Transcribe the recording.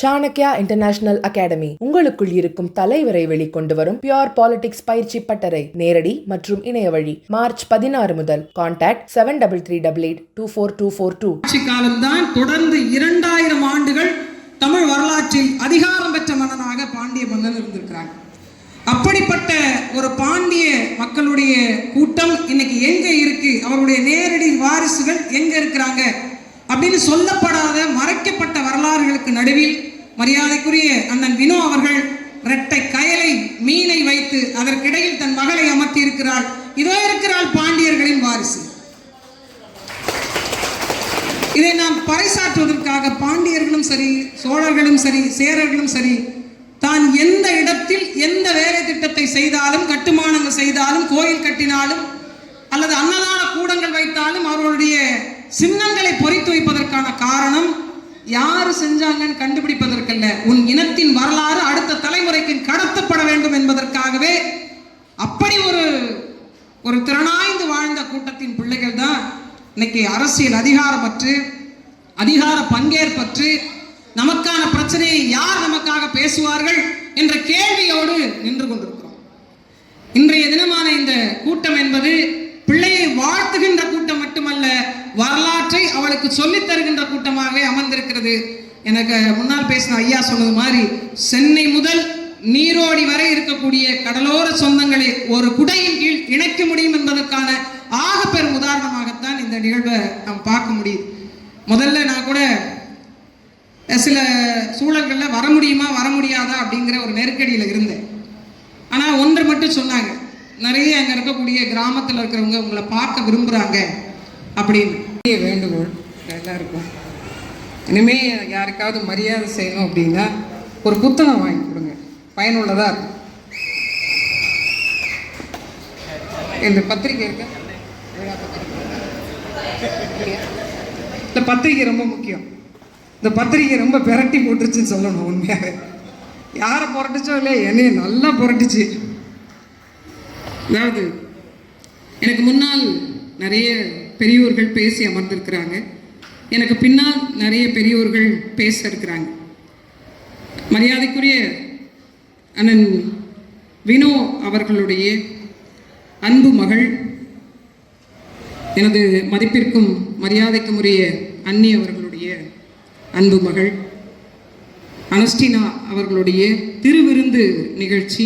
Chanakya international academy உங்களுக்குள் இருக்கும் தலைவரை வெளிக்கொண்டு வரும் பியூர் பாலிடிக்ஸ் பயிற்சி பட்டறை நேரடி மற்றும் இணைய வழி மார்ச் 16 முதல். கான்டாக்ட் 7338824242. ஆட்சி காலம்தான் தொடர்ந்து 2000 ஆண்டுகள் தமிழ் வரலாற்றில் அதிகாரம் பெற்ற மன்னனாக பாண்டிய மன்னன் இருந்திருக்கிறாங்க. அப்படிப்பட்ட ஒரு பாண்டிய மக்களுடைய கூட்டம் இன்னைக்கு எங்க இருக்கு, அவருடைய நேரடி வாரிசுகள் எங்க இருக்கிறாங்க அப்படின்னு சொல்லப்படாத மறைக்கப்பட்ட வரலாறுகளுக்கு நடுவில் மரியாதைக்குரிய அண்ணன் வினோ அவர்கள் இரட்டை கயலை மீனை வைத்து அதற்கிடையில் தன் மகளை அமர்த்தி இருக்கிறாள். இதோ இருக்கிறாள் பாண்டியர்களின் வாரிசு. இதை நாம் பறைசாற்றுவதற்காக பாண்டியர்களும் சரி, சோழர்களும் சரி, சேரர்களும் சரி, தான் எந்த இடத்தில் எந்த வேலை திட்டத்தை செய்தாலும், கட்டுமானங்கள் செய்தாலும், கோயில் கட்டினாலும் அல்லது அன்னதான கூடங்கள் வைத்தாலும் அவர்களுடைய சின்னங்களை பொறித்து வைப்பதற்கான காரணம் யாரு செஞ்சாங்கன்னு கண்டுபிடிப்பதற்கல்ல, உன் இனத்தின் வரலாறு அடுத்த தலைமுறைக்கு கடத்தப்பட வேண்டும் என்பதற்காகவே. அப்படி ஒரு திறனாய்ந்து வாழ்ந்த கூட்டத்தின் பிள்ளைகள் தான் இன்னைக்கு அரசியல் அதிகாரமற்று, அதிகார பங்கேற்பற்று, நமக்கான பிரச்சனையை யார் நமக்காக பேசுவார்கள் என்ற கேள்வியோடு நின்று கொண்டிருக்கிறோம். இன்றைய தினமான இந்த கூட்டம் என்பது பிள்ளையை வாழ்த்துகின்ற கூட்டம் மட்டுமல்ல, வரலாற்றை அவளுக்கு சொல்லித் தருகின்ற கூட்டமாகவே அமர்ந்திருக்கிறது. எனக்கு முன்னால் பேசின ஐயா சொன்னது மாதிரி, சென்னை முதல் நீரோடி வரை இருக்கக்கூடிய கடலோர சொந்தங்களை ஒரு குடையின் கீழ் இணைக்க முடியும் என்பதற்கான ஆக பெரும் உதாரணமாகத்தான் இந்த நிகழ்வை நாம் பார்க்க முடியுது. முதல்ல நான் கூட சில சூழல்களில் வர முடியுமா வர முடியாதா அப்படிங்கிற ஒரு நெருக்கடியில் இருந்தேன். ஆனால் ஒன்று மட்டும் சொன்னாங்க, நிறைய அங்கே இருக்கக்கூடிய கிராமத்தில் இருக்கிறவங்க உங்களை பார்க்க விரும்புகிறாங்க அப்படின்னு. வேண்டுகோள் எல்லாருக்கும், இனிமே யாருக்காவது மரியாதை செய்யணும் அப்படின்னா ஒரு புத்தகம் வாங்கி கொடுங்க, பயனுள்ளதாக இருக்கும். இந்த பத்திரிகை இருக்க, இந்த பத்திரிகை ரொம்ப முக்கியம். இந்த பத்திரிகை ரொம்ப பிரட்டி போட்டுருச்சுன்னு சொல்லணும். உண்மையாக யாரை புரட்டுச்சோ இல்லையா, என்னைய நல்லா புரட்டுச்சு. அதாவது எனக்கு முன்னால் நிறைய பெரியோர்கள் பேசி அமர்ந்திருக்கிறாங்க, எனக்கு பின்னால் நிறைய பெரியோர்கள் பேச இருக்கிறாங்க. மரியாதைக்குரிய அண்ணன் வினோ அவர்களுடைய அன்பு மகள், எனது மதிப்பிற்கும் மரியாதைக்கும் உரிய அன்னி அவர்களுடைய அன்பு மகள் அனஸ்டினா அவர்களுடைய திருவிருந்து நிகழ்ச்சி